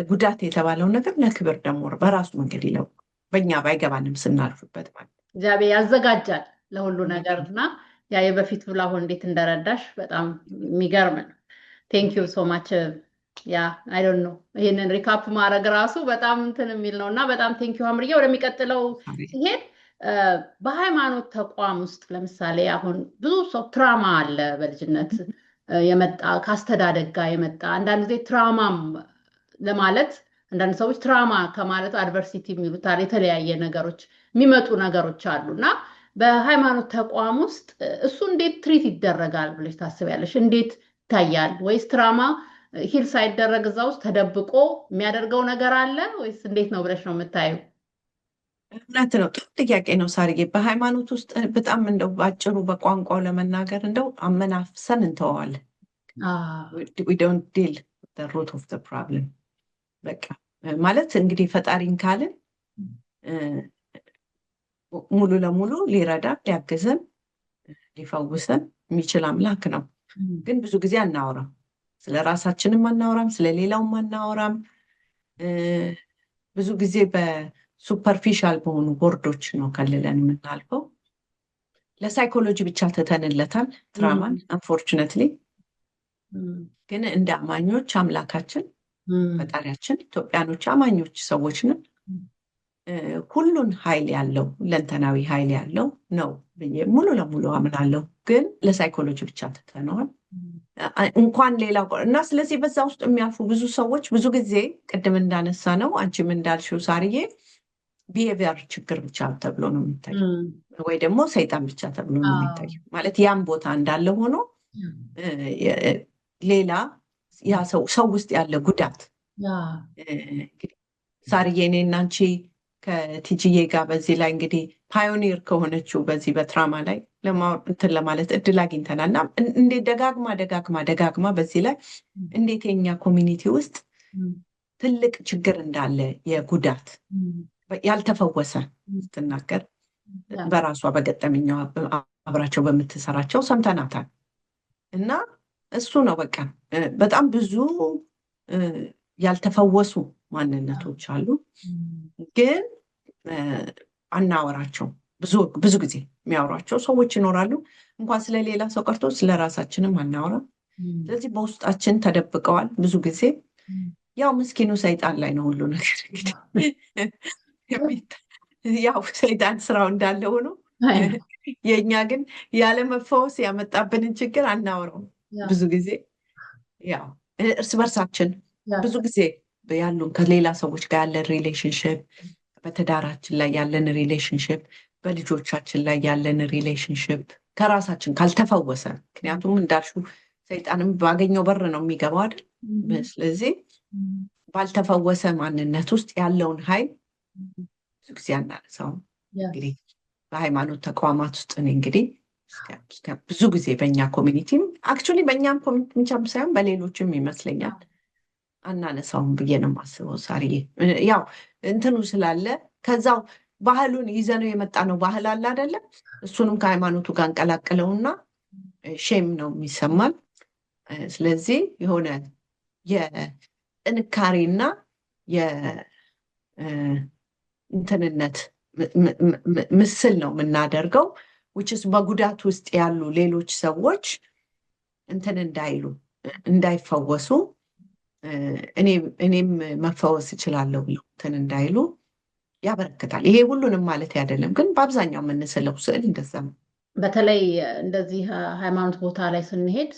[SPEAKER 1] ጉዳት የተባለውን ነገር ለክብር ደግሞ በራሱ መንገድ ይለው በእኛ ባይገባንም ስናልፍበት ማለት
[SPEAKER 2] እግዚአብሔር ያዘጋጃል ለሁሉ ነገር እና ያ የበፊት ብላ አሁን እንዴት እንደረዳሽ በጣም የሚገርም ነው። ቴንክ ዩ ሶ ማች። ያ አይ ዶንት ኖ ይሄንን ሪካፕ ማድረግ ራሱ በጣም እንትን የሚል ነው እና በጣም ቴንክ ዩ አምርዬ። ወደሚቀጥለው ሲሄድ በሃይማኖት ተቋም ውስጥ ለምሳሌ አሁን ብዙ ሰው ትራማ አለ በልጅነት የመጣ ከአስተዳደግ ጋር የመጣ አንዳንድ ጊዜ ትራማም ለማለት አንዳንድ ሰዎች ትራማ ከማለት አድቨርሲቲ የሚሉታል የተለያየ ነገሮች የሚመጡ ነገሮች አሉ እና በሃይማኖት ተቋም ውስጥ እሱ እንዴት ትሪት ይደረጋል ብለሽ ታስቢያለሽ? እንዴት ይታያል? ወይስ ትራማ ሂል ሳይደረግ እዛ ውስጥ ተደብቆ የሚያደርገው ነገር አለ ወይስ እንዴት ነው ብለሽ ነው የምታየው?
[SPEAKER 1] እውነት ነው። ጥሩ ጥያቄ ነው ሳርዬ። በሃይማኖት ውስጥ በጣም እንደው በአጭሩ በቋንቋው ለመናገር እንደው አመናፍሰን እንተዋለን። we don't deal with the root of the problem። በቃ ማለት እንግዲህ ፈጣሪን ካልን ሙሉ ለሙሉ ሊረዳን፣ ሊያግዘን፣ ሊፈውሰን የሚችል አምላክ ነው። ግን ብዙ ጊዜ አናወራም፣ ስለ ራሳችንም አናወራም፣ ስለ ሌላውም አናወራም። ብዙ ጊዜ በሱፐርፊሻል በሆኑ ቦርዶች ነው ከልለን የምናልፈው። ለሳይኮሎጂ ብቻ ትተንለታል ትራማን አንፎርቹኔትሊ። ግን እንደ አማኞች አምላካችን ፈጣሪያችን ኢትዮጵያኖች አማኞች ሰዎች ነን። ሁሉን ኃይል ያለው ለንተናዊ ኃይል ያለው ነው ብዬ ሙሉ ለሙሉ አምናለሁ። ግን ለሳይኮሎጂ ብቻ ትተነዋል እንኳን ሌላው እና ስለዚህ በዛ ውስጥ የሚያልፉ ብዙ ሰዎች ብዙ ጊዜ ቅድም እንዳነሳ ነው አንቺም እንዳልሽው ሳርዬ ቢሄቪየር ችግር ብቻ ተብሎ ነው የሚታየው፣ ወይ ደግሞ ሰይጣን ብቻ ተብሎ ነው የሚታየው። ማለት ያም ቦታ እንዳለ ሆኖ ሌላ ያ ሰው ውስጥ ያለ ጉዳት ሳርዬ እኔና አንቺ ከቲጂዬ ጋር በዚህ ላይ እንግዲህ ፓዮኒር ከሆነችው በዚህ በትራማ ላይ እንትን ለማለት እድል አግኝተናል እና እንዴት ደጋግማ በዚህ ላይ እንዴት የኛ ኮሚኒቲ ውስጥ ትልቅ ችግር እንዳለ የጉዳት ያልተፈወሰ ስትናገር በራሷ በገጠመኛው አብራቸው በምትሰራቸው ሰምተናታል። እና እሱ ነው በቃ በጣም ብዙ ያልተፈወሱ ማንነቶች አሉ፣ ግን አናወራቸው። ብዙ ጊዜ የሚያወሯቸው ሰዎች ይኖራሉ። እንኳን ስለሌላ ሰው ቀርቶ ስለራሳችንም አናወራ። ስለዚህ በውስጣችን ተደብቀዋል ብዙ ጊዜ። ያው ምስኪኑ ሰይጣን ላይ ነው ሁሉ ነገር እንግዲህ ያው ሰይጣን ስራው እንዳለ ሆኖ የእኛ ግን ያለመፈወስ ያመጣብንን ችግር አናወራውም ብዙ ጊዜ። ያው እርስ በርሳችን ብዙ ጊዜ ያሉን ከሌላ ሰዎች ጋር ያለን ሪሌሽንሽፕ፣ በትዳራችን ላይ ያለን ሪሌሽንሽፕ፣ በልጆቻችን ላይ ያለን ሪሌሽንሽፕ ከራሳችን ካልተፈወሰ፣ ምክንያቱም እንዳልሽው ሰይጣንም ባገኘው በር ነው የሚገባው አይደል? ስለዚህ ባልተፈወሰ ማንነት ውስጥ ያለውን ኃይል ብዙ ጊዜ አናነሳውም። እንግዲህ በሃይማኖት ተቋማት ውስጥ እንግዲህ ብዙ ጊዜ በእኛ ኮሚኒቲም አክቹዋሊ በእኛም ኮሚኒቲ ብቻም ሳይሆን በሌሎችም ይመስለኛል አናነሳውም ብዬ ነው የማስበው ሳርዬ። ያው እንትኑ ስላለ ከዛው ባህሉን ይዘነው የመጣ ነው ባህል አለ አይደለም? እሱንም ከሃይማኖቱ ጋር እንቀላቅለውና ሼም ነው የሚሰማል። ስለዚህ የሆነ የጥንካሬና የእንትንነት ምስል ነው የምናደርገው which is በጉዳት ውስጥ ያሉ ሌሎች ሰዎች እንትን እንዳይሉ እንዳይፈወሱ እኔም መፈወስ እችላለሁ ብለው እንትን እንዳይሉ ያበረክታል። ይሄ ሁሉንም ማለት አይደለም፣ ግን በአብዛኛው የምንስለው ስዕል እንደዛ ነው።
[SPEAKER 2] በተለይ እንደዚህ ሃይማኖት ቦታ ላይ ስንሄድ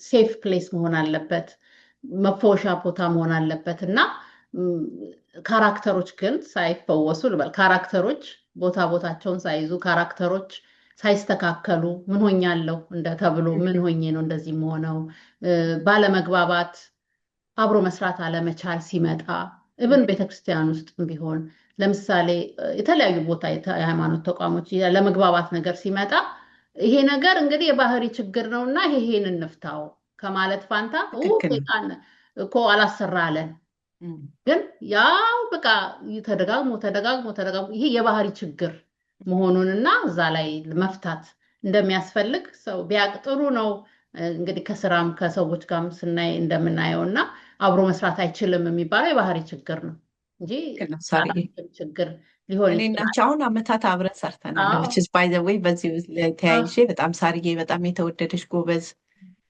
[SPEAKER 2] ሴፍ ፕሌስ መሆን አለበት፣ መፈወሻ ቦታ መሆን አለበት እና ካራክተሮች ግን ሳይፈወሱ ልበል፣ ካራክተሮች ቦታቸውን ሳይዙ፣ ካራክተሮች ሳይስተካከሉ ምን ሆኛለሁ እንደተብሎ ምን ሆኜ ነው እንደዚህ የምሆነው፣ ባለመግባባት አብሮ መስራት አለመቻል ሲመጣ ኢቭን ቤተክርስቲያን ውስጥ ቢሆን ለምሳሌ የተለያዩ ቦታ የሃይማኖት ተቋሞች ለመግባባት ነገር ሲመጣ ይሄ ነገር እንግዲህ የባህሪ ችግር ነውና ይሄን እንፍታው ከማለት ፋንታ ሰይጣን እኮ አላሰራ አለን። ግን ያው በቃ ተደጋግሞ ይሄ የባህሪ ችግር መሆኑንና እዛ ላይ መፍታት እንደሚያስፈልግ ሰው ቢያቅ ጥሩ ነው። እንግዲህ ከስራም ከሰዎች ጋርም ስናይ እንደምናየው እና አብሮ መስራት አይችልም የሚባለው የባህሪ ችግር ነው እንጂ ችግር ሊሆን
[SPEAKER 1] ይችላል። አሁን አመታት አብረን ሰርተናል። ባይ ዘ ወይ በዚህ ተያይዤ በጣም ሳርዬ በጣም የተወደደች ጎበዝ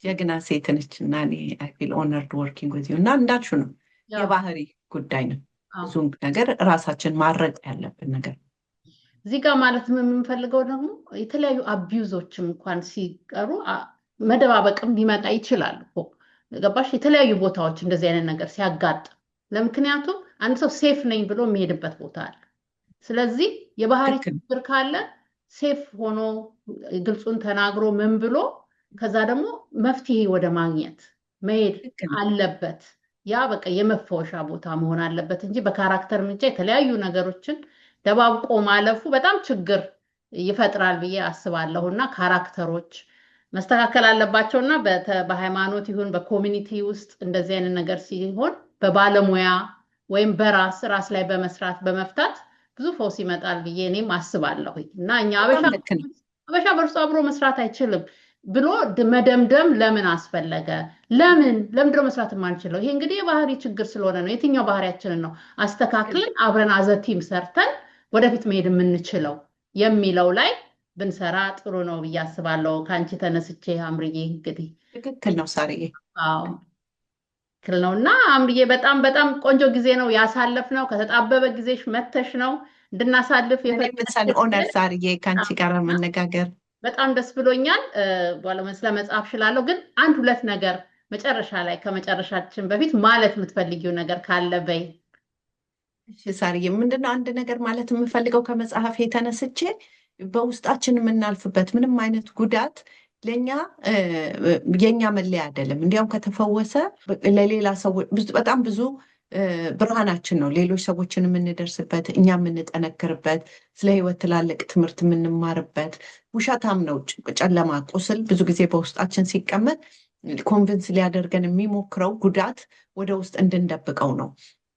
[SPEAKER 1] ጀግና ሴት ነች እና እኔ አይ ፊል ኦነርድ ወርኪንግ ዊዝ ዩ እና እንዳልሽው ነው የባህሪ ጉዳይ ነው። ብዙም ነገር ራሳችን ማድረግ ያለብን ነገር
[SPEAKER 2] እዚህ ጋር ማለት የምንፈልገው ደግሞ የተለያዩ አቢዩዞችም እንኳን ሲቀሩ መደባበቅም ሊመጣ ይችላል እኮ ገባሽ? የተለያዩ ቦታዎች እንደዚህ አይነት ነገር ሲያጋጥም ለምክንያቱም አንድ ሰው ሴፍ ነኝ ብሎ የሚሄድበት ቦታ አለ። ስለዚህ የባህሪ ችግር ካለ ሴፍ ሆኖ ግልጹን ተናግሮ ምን ብሎ ከዛ ደግሞ መፍትሄ ወደ ማግኘት መሄድ አለበት። ያ በቃ የመፈወሻ ቦታ መሆን አለበት እንጂ በካራክተር ምንጫ የተለያዩ ነገሮችን ደባብቆ ማለፉ በጣም ችግር ይፈጥራል ብዬ አስባለሁ እና ካራክተሮች መስተካከል አለባቸውና በሃይማኖት ይሁን በኮሚኒቲ ውስጥ እንደዚህ አይነት ነገር ሲሆን በባለሙያ ወይም ራስ ላይ በመስራት በመፍታት ብዙ ፈውስ ይመጣል ብዬ እኔም አስባለሁ እና እኛ አበሻ በእርሱ አብሮ መስራት አይችልም ብሎ መደምደም ለምን አስፈለገ? ለምንድነው መስራት የማንችለው? ይሄ እንግዲህ የባህሪ ችግር ስለሆነ ነው። የትኛው ባህሪያችንን ነው አስተካክለን አብረን አዘቲም ሰርተን ወደፊት መሄድ የምንችለው የሚለው ላይ ብንሰራ ጥሩ ነው ብዬ አስባለሁ። ከአንቺ ተነስቼ አምርዬ እንግዲህ
[SPEAKER 1] ትክክል ነው ሳርዬ።
[SPEAKER 2] አዎ ትክክል ነው እና አምርዬ በጣም በጣም ቆንጆ ጊዜ ነው ያሳለፍነው። ከተጣበበ ጊዜሽ መተሽ ነው እንድናሳልፍ
[SPEAKER 1] የፈለግን ኦነር ሳርዬ ከአንቺ ጋር መነጋገር
[SPEAKER 2] በጣም ደስ ብሎኛል። ስለ መጽሐፍ ሽላለሁ ግን አንድ ሁለት ነገር መጨረሻ ላይ ከመጨረሻችን በፊት ማለት የምትፈልጊው ነገር ካለ በይ።
[SPEAKER 1] እሺ ሳርዬ፣ ምንድነው አንድ ነገር ማለት የምፈልገው ከመጽሐፍ የተነስቼ በውስጣችን የምናልፍበት ምንም አይነት ጉዳት ለኛ የኛ መለያ አይደለም። እንዲያውም ከተፈወሰ ለሌላ ሰዎች በጣም ብዙ ብርሃናችን ነው። ሌሎች ሰዎችን የምንደርስበት፣ እኛ የምንጠነክርበት፣ ስለ ህይወት ትላልቅ ትምህርት የምንማርበት። ውሸታም ነው ጨለማ ቁስል ብዙ ጊዜ በውስጣችን ሲቀመጥ ኮንቪንስ ሊያደርገን የሚሞክረው ጉዳት ወደ ውስጥ እንድንደብቀው ነው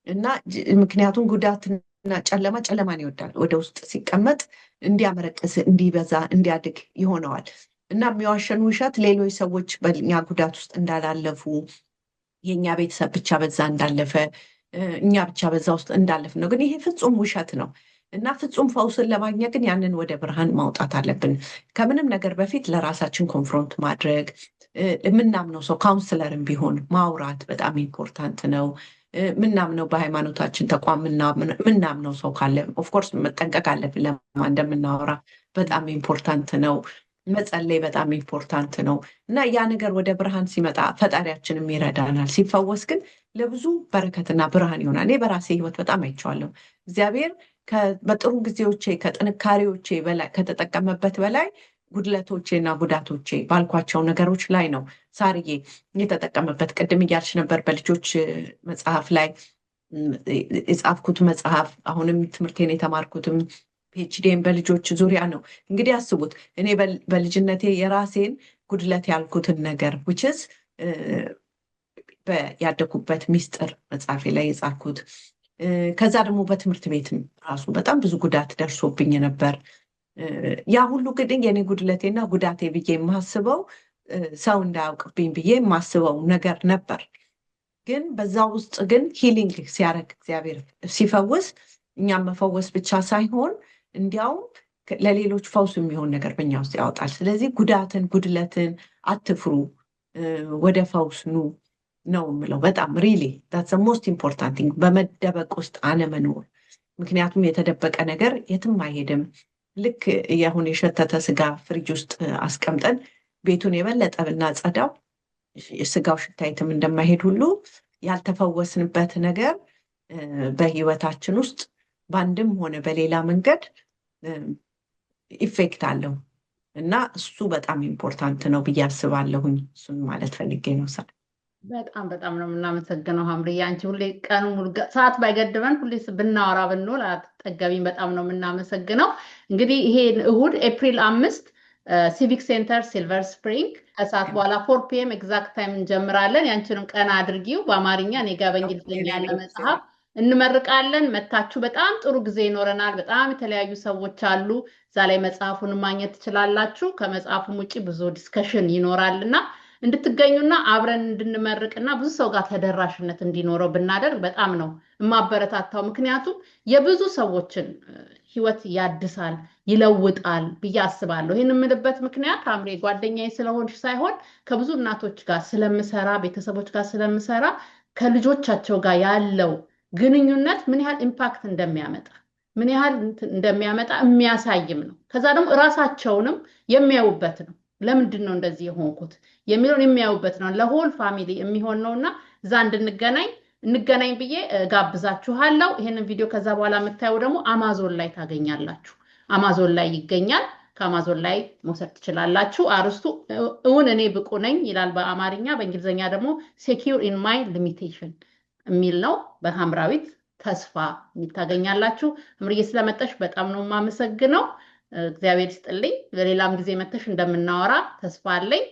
[SPEAKER 1] እና ምክንያቱም ጉዳትና ጨለማን ይወዳል። ወደ ውስጥ ሲቀመጥ እንዲያመረቅስ፣ እንዲበዛ፣ እንዲያድግ ይሆነዋል እና የሚዋሸን ውሸት ሌሎች ሰዎች በኛ ጉዳት ውስጥ እንዳላለፉ፣ የእኛ ቤተሰብ ብቻ በዛ እንዳለፈ፣ እኛ ብቻ በዛ ውስጥ እንዳለፍ ነው። ግን ይሄ ፍጹም ውሸት ነው እና ፍጹም ፈውስን ለማግኘት ግን ያንን ወደ ብርሃን ማውጣት አለብን። ከምንም ነገር በፊት ለራሳችን ኮንፍሮንት ማድረግ፣ የምናምነው ሰው ካውንስለርም ቢሆን ማውራት በጣም ኢምፖርታንት ነው። ምናምነው በሃይማኖታችን ተቋም ምናምነው ሰው ካለ ኦፍኮርስ መጠንቀቅ አለብን። ለማ እንደምናወራ በጣም ኢምፖርታንት ነው። መጸለይ በጣም ኢምፖርታንት ነው እና ያ ነገር ወደ ብርሃን ሲመጣ ፈጣሪያችንም ይረዳናል። ሲፈወስ ግን ለብዙ በረከትና ብርሃን ይሆናል። እኔ በራሴ ህይወት በጣም አይቼዋለሁ። እግዚአብሔር በጥሩ ጊዜዎቼ ከጥንካሬዎቼ በላይ ከተጠቀመበት በላይ ጉድለቶቼ እና ጉዳቶቼ ባልኳቸው ነገሮች ላይ ነው ሳርዬ የተጠቀመበት። ቅድም እያልሽ ነበር በልጆች መጽሐፍ ላይ የጻፍኩት መጽሐፍ፣ አሁንም ትምህርቴን የተማርኩትም ፒኤችዲን በልጆች ዙሪያ ነው። እንግዲህ አስቡት እኔ በልጅነቴ የራሴን ጉድለት ያልኩትን ነገር ውችስ ያደኩበት ሚስጥር መጽሐፌ ላይ የጻፍኩት። ከዛ ደግሞ በትምህርት ቤትም ራሱ በጣም ብዙ ጉዳት ደርሶብኝ ነበር። ያ ሁሉ ግን የኔ ጉድለቴና ጉዳቴ ብዬ የማስበው ሰው እንዳያውቅብኝ ብዬ የማስበው ነገር ነበር። ግን በዛ ውስጥ ግን ሂሊንግ ሲያደርግ እግዚአብሔር ሲፈውስ፣ እኛም መፈወስ ብቻ ሳይሆን እንዲያውም ለሌሎች ፈውስ የሚሆን ነገር በኛ ውስጥ ያወጣል። ስለዚህ ጉድለትን አትፍሩ፣ ወደ ፈውስ ኑ ነው የምለው። በጣም ሪሊ that's the most important thing፣ በመደበቅ ውስጥ አለመኖር። ምክንያቱም የተደበቀ ነገር የትም አይሄድም። ልክ ያሁን የሸተተ ስጋ ፍሪጅ ውስጥ አስቀምጠን ቤቱን የበለጠ ብናጸዳው ስጋው ሽታ የትም እንደማይሄድ ሁሉ ያልተፈወስንበት ነገር በህይወታችን ውስጥ በአንድም ሆነ በሌላ መንገድ ኢፌክት አለው እና እሱ በጣም ኢምፖርታንት ነው ብዬ አስባለሁኝ። እሱን ማለት ፈልጌ ነው።
[SPEAKER 2] በጣም በጣም ነው የምናመሰግነው ሀምርዬ። አንቺ ሁሌ ቀኑ ሙሉ ሰዓት ባይገድበን ሁሌ ብናወራ ብንውል አትጠገቢኝ። በጣም ነው የምናመሰግነው። እንግዲህ ይሄን እሁድ ኤፕሪል 5 ሲቪክ ሴንተር ሲልቨር ስፕሪንግ ከሰዓት በኋላ 4 ፒኤም ኤግዛክት ታይም እንጀምራለን። ያንቺንም ቀን አድርጊው በአማርኛ እኔ ጋር በእንግሊዝኛ ያለ መጽሐፍ እንመርቃለን። መታችሁ በጣም ጥሩ ጊዜ ይኖረናል። በጣም የተለያዩ ሰዎች አሉ እዛ ላይ መጽሐፉን ማግኘት ትችላላችሁ። ከመጽሐፉም ውጪ ብዙ ዲስከሽን ይኖራልና እንድትገኙና አብረን እንድንመርቅና ብዙ ሰው ጋር ተደራሽነት እንዲኖረው ብናደርግ በጣም ነው የማበረታታው። ምክንያቱም የብዙ ሰዎችን ህይወት ያድሳል፣ ይለውጣል ብዬ አስባለሁ። ይህን የምልበት ምክንያት አምሬ ጓደኛዬ ስለሆንሽ ሳይሆን ከብዙ እናቶች ጋር ስለምሰራ፣ ቤተሰቦች ጋር ስለምሰራ ከልጆቻቸው ጋር ያለው ግንኙነት ምን ያህል ኢምፓክት እንደሚያመጣ ምን ያህል እንደሚያመጣ የሚያሳይም ነው። ከዛ ደግሞ እራሳቸውንም የሚያዩበት ነው። ለምንድን ነው እንደዚህ የሆንኩት የሚለውን የሚያዩበት ነው። ለሆል ፋሚሊ የሚሆን ነውና እዛ እንገናኝ ብዬ ጋብዛችኋለሁ። ይሄንን ቪዲዮ ከዛ በኋላ የምታዩ ደግሞ አማዞን ላይ ታገኛላችሁ። አማዞን ላይ ይገኛል። ከአማዞን ላይ መውሰድ ትችላላችሁ። አርስቱ እውን እኔ ብቁ ነኝ ይላል በአማርኛ፣ በእንግሊዝኛ ደግሞ ሴኪዩር ኢን ማይ ሊሚቴሽን የሚል ነው። በሐምራዊት ተስፋ ታገኛላችሁ። ሀምርዬ ስለመጣሽ በጣም ነው የማመሰግነው። እግዚአብሔር ይስጥልኝ። በሌላም ጊዜ መተሽ እንደምናወራ ተስፋ አለኝ።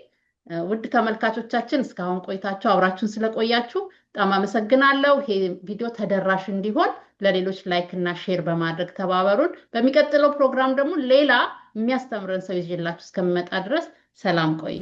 [SPEAKER 2] ውድ ተመልካቾቻችን እስካሁን ቆይታችሁ አብራችሁን ስለቆያችሁ በጣም አመሰግናለሁ። ይሄ ቪዲዮ ተደራሽ እንዲሆን ለሌሎች ላይክ እና ሼር በማድረግ ተባበሩን። በሚቀጥለው ፕሮግራም ደግሞ ሌላ የሚያስተምረን ሰው ይዤላችሁ እስከምመጣ ድረስ ሰላም ቆዩ።